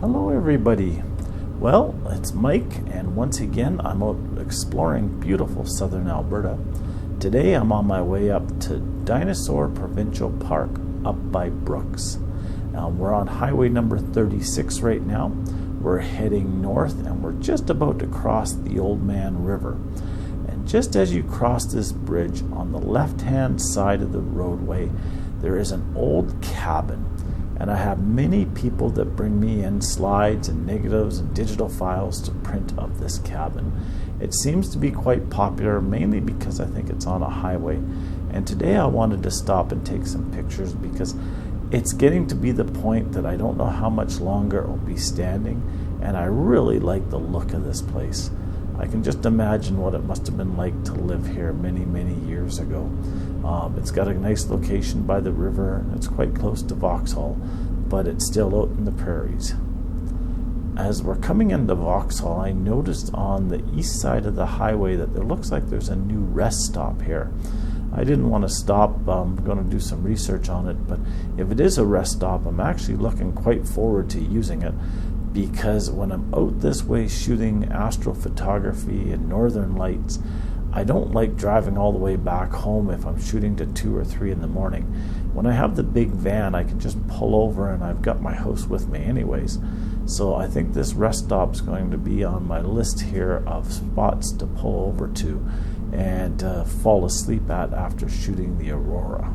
Hello everybody. Well, it's Mike, and once again I'm out exploring beautiful southern Alberta. Today I'm on my way up to Dinosaur Provincial Park up by Brooks. We're on highway number 36 right now. We're heading north and we're just about to cross the Old Man River. And just as you cross this bridge, on the left-hand side of the roadway there is an old cabin. And I have many people that bring me in slides and negatives and digital files to print of this cabin. It seems to be quite popular, mainly because I think it's on a highway. And today I wanted to stop and take some pictures because it's getting to be the point that I don't know how much longer I'll be standing, and I really like the look of this place. I can just imagine what it must have been like to live here many, many years ago. It's got a nice location by the river, and it's quite close to Vauxhall, but it's still out in the prairies. As we're coming into Vauxhall, I noticed on the east side of the highway that there looks like there's a new rest stop here. I didn't want to stop. I'm going to do some research on it, but if it is a rest stop, I'm actually looking quite forward to using it, because when I'm out this way shooting astrophotography and northern lights, I don't like driving all the way back home if I'm shooting to 2 or 3 in the morning. When I have the big van, I can just pull over and I've got my house with me anyways. So I think this rest stop is going to be on my list here of spots to pull over to and fall asleep at after shooting the aurora.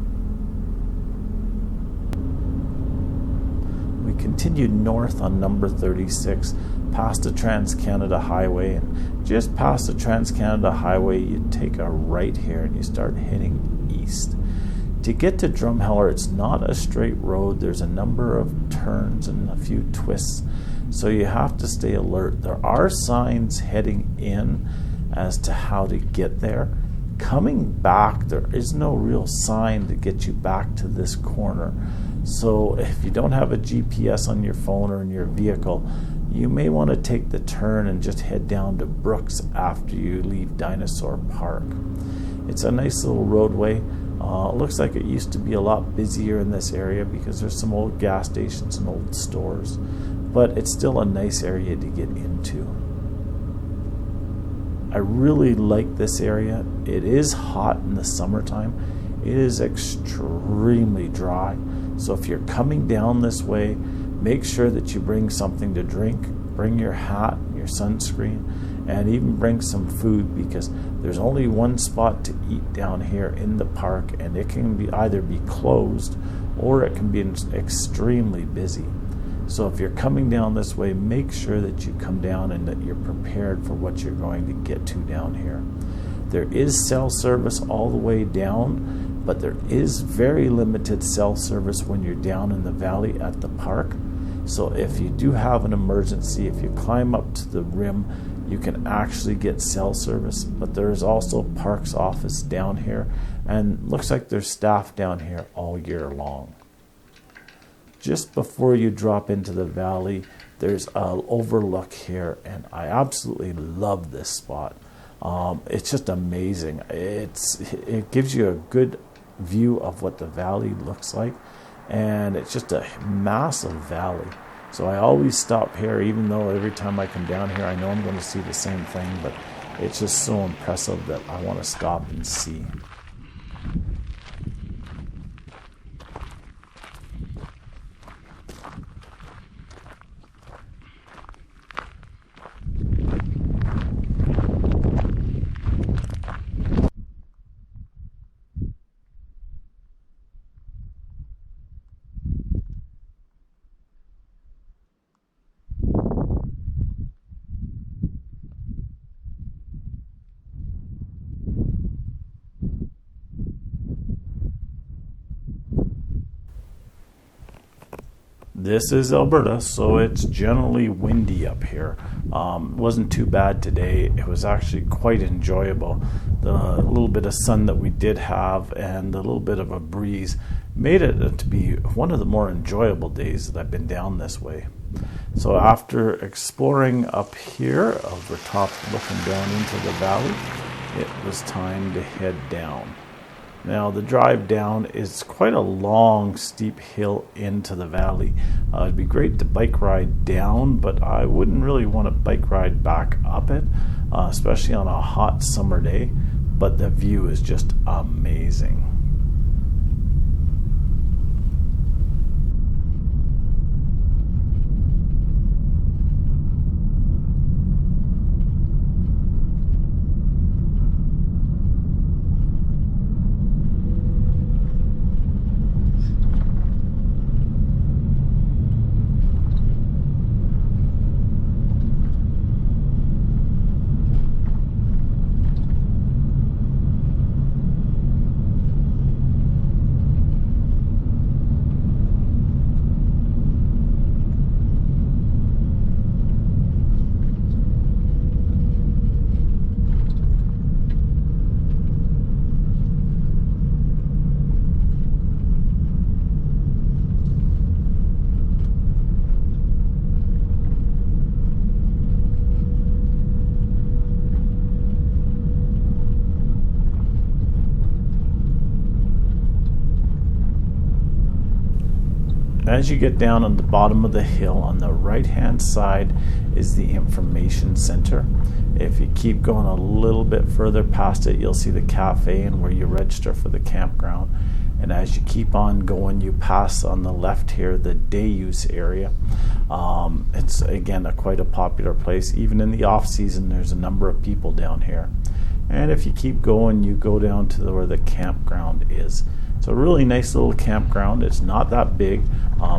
We continued north on number 36 past the Trans-Canada Highway, and just past the Trans-Canada Highway you take a right here and you start heading east. To get to Drumheller, it's not a straight road. There's a number of turns and a few twists, so you have to stay alert. There are signs heading in as to how to get there. Coming back, there is no real sign to get you back to this corner. So if you don't have a GPS on your phone or in your vehicle, you may want to take the turn and just head down to Brooks after you leave Dinosaur Park. It's a nice little roadway. It looks like it used to be a lot busier in this area because there's some old gas stations and old stores, but it's still a nice area to get into. I really like this area. It is hot in the summertime. It is extremely dry. So if you're coming down this way, make sure that you bring something to drink. Bring your hat, your sunscreen, and even bring some food, because there's only one spot to eat down here in the park, and it can be either be closed or it can be extremely busy. So if you're coming down this way, make sure that you come down and that you're prepared for what you're going to get to down here. There is cell service all the way down, but there is very limited cell service when you're down in the valley at the park. So if you do have an emergency, if you climb up to the rim, you can actually get cell service. But there is also park's office down here, and looks like there's staff down here all year long. Just before you drop into the valley, there's an overlook here, and I absolutely love this spot. It's just amazing. It gives you a good view of what the valley looks like, and it's just a massive valley. So I always stop here, even though every time I come down here I know I'm going to see the same thing, but it's just so impressive that I want to stop and see. This is Alberta, so it's generally windy up here. Wasn't too bad today. It was actually quite enjoyable. The little bit of sun that we did have and the little bit of a breeze made it to be one of the more enjoyable days that I've been down this way. So after exploring up here over top looking down into the valley, it was time to head down. Now the drive down is quite a long, steep hill into the valley. It'd be great to bike ride down, but I wouldn't really want to bike ride back up it, especially on a hot summer day. But the view is just amazing. As you get down on the bottom of the hill, on the right hand side is the information center. If you keep going a little bit further past it, you'll see the cafe and where you register for the campground. And as you keep on going, you pass on the left here the day use area. It's again quite a popular place. Even in the off season, there's a number of people down here. And if you keep going, you go down to where the campground is. It's a really nice little campground. It's not that big.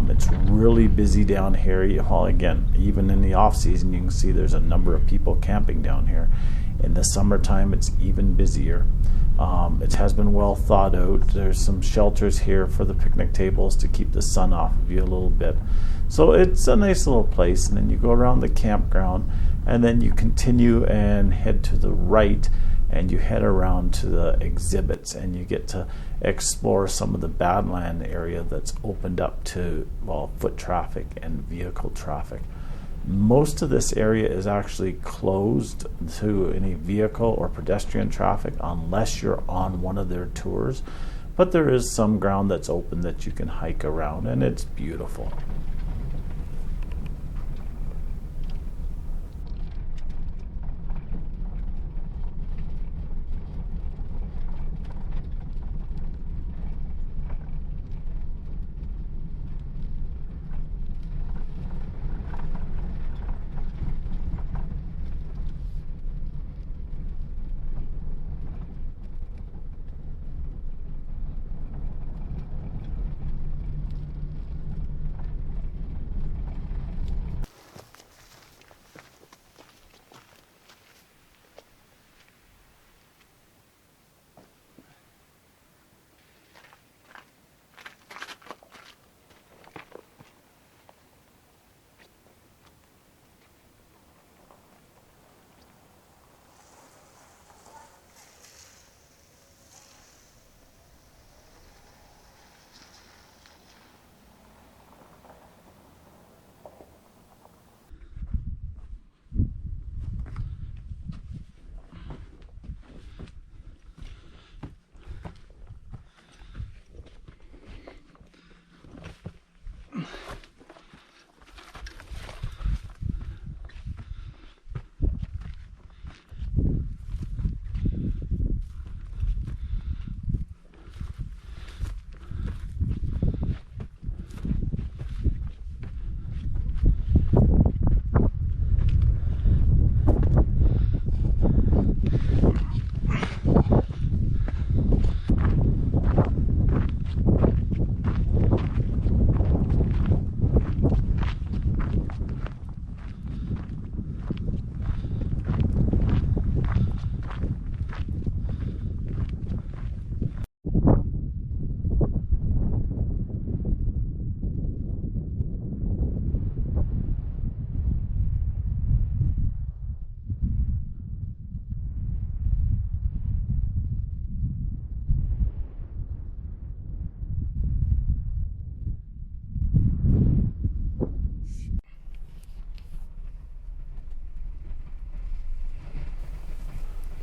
It's really busy down here. Well, again, even in the off season, you can see there's a number of people camping down here. In the summertime, it's even busier. It has been well thought out. There's some shelters here for the picnic tables to keep the sun off of you a little bit. So it's a nice little place. And then you go around the campground, and then you continue and head to the right, and you head around to the exhibits, and you get to explore some of the Badland area that's opened up to, well, foot traffic and vehicle traffic. Most of this area is actually closed to any vehicle or pedestrian traffic unless you're on one of their tours, but there is some ground that's open that you can hike around, and it's beautiful.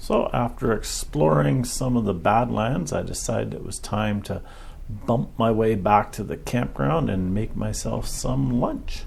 So after exploring some of the Badlands, I decided it was time to bump my way back to the campground and make myself some lunch.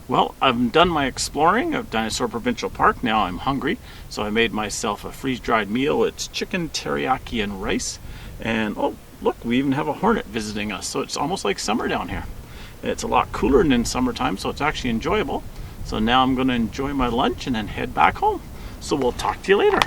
Well, I've done my exploring of Dinosaur Provincial Park. Now I'm hungry, so I made myself a freeze-dried meal. It's chicken, teriyaki, and rice. And oh, look, we even have a hornet visiting us, so it's almost like summer down here. It's a lot cooler than in summertime, so it's actually enjoyable. So now I'm going to enjoy my lunch and then head back home. So we'll talk to you later.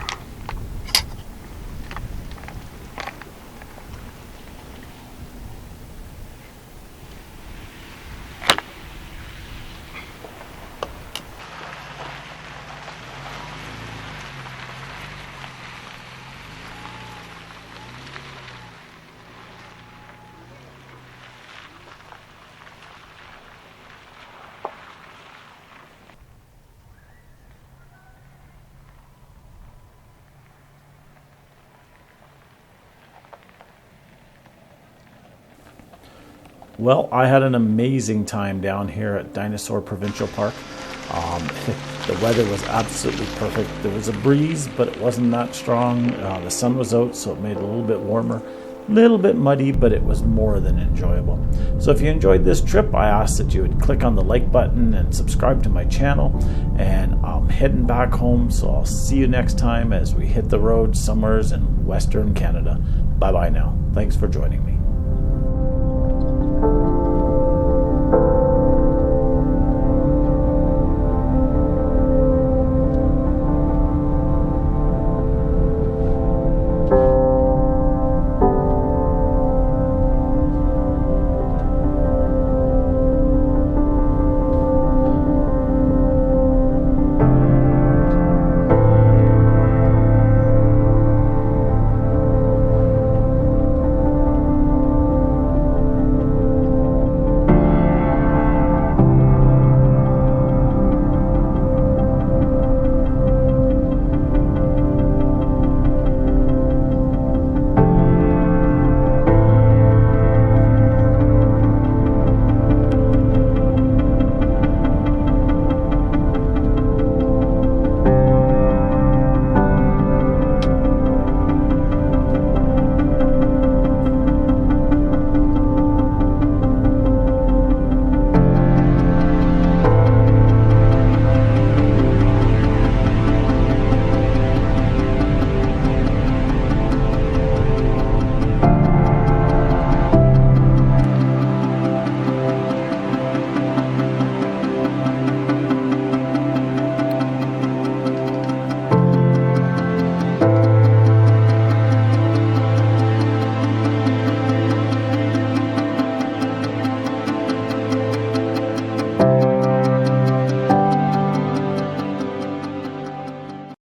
Well, I had an amazing time down here at Dinosaur Provincial Park. The weather was absolutely perfect. There was a breeze, but it wasn't that strong. The sun was out, so it made it a little bit warmer. A little bit muddy, but it was more than enjoyable. So if you enjoyed this trip, I ask that you would click on the like button and subscribe to my channel. And I'm heading back home, so I'll see you next time as we hit the road somewhere in Western Canada. Bye-bye now. Thanks for joining me.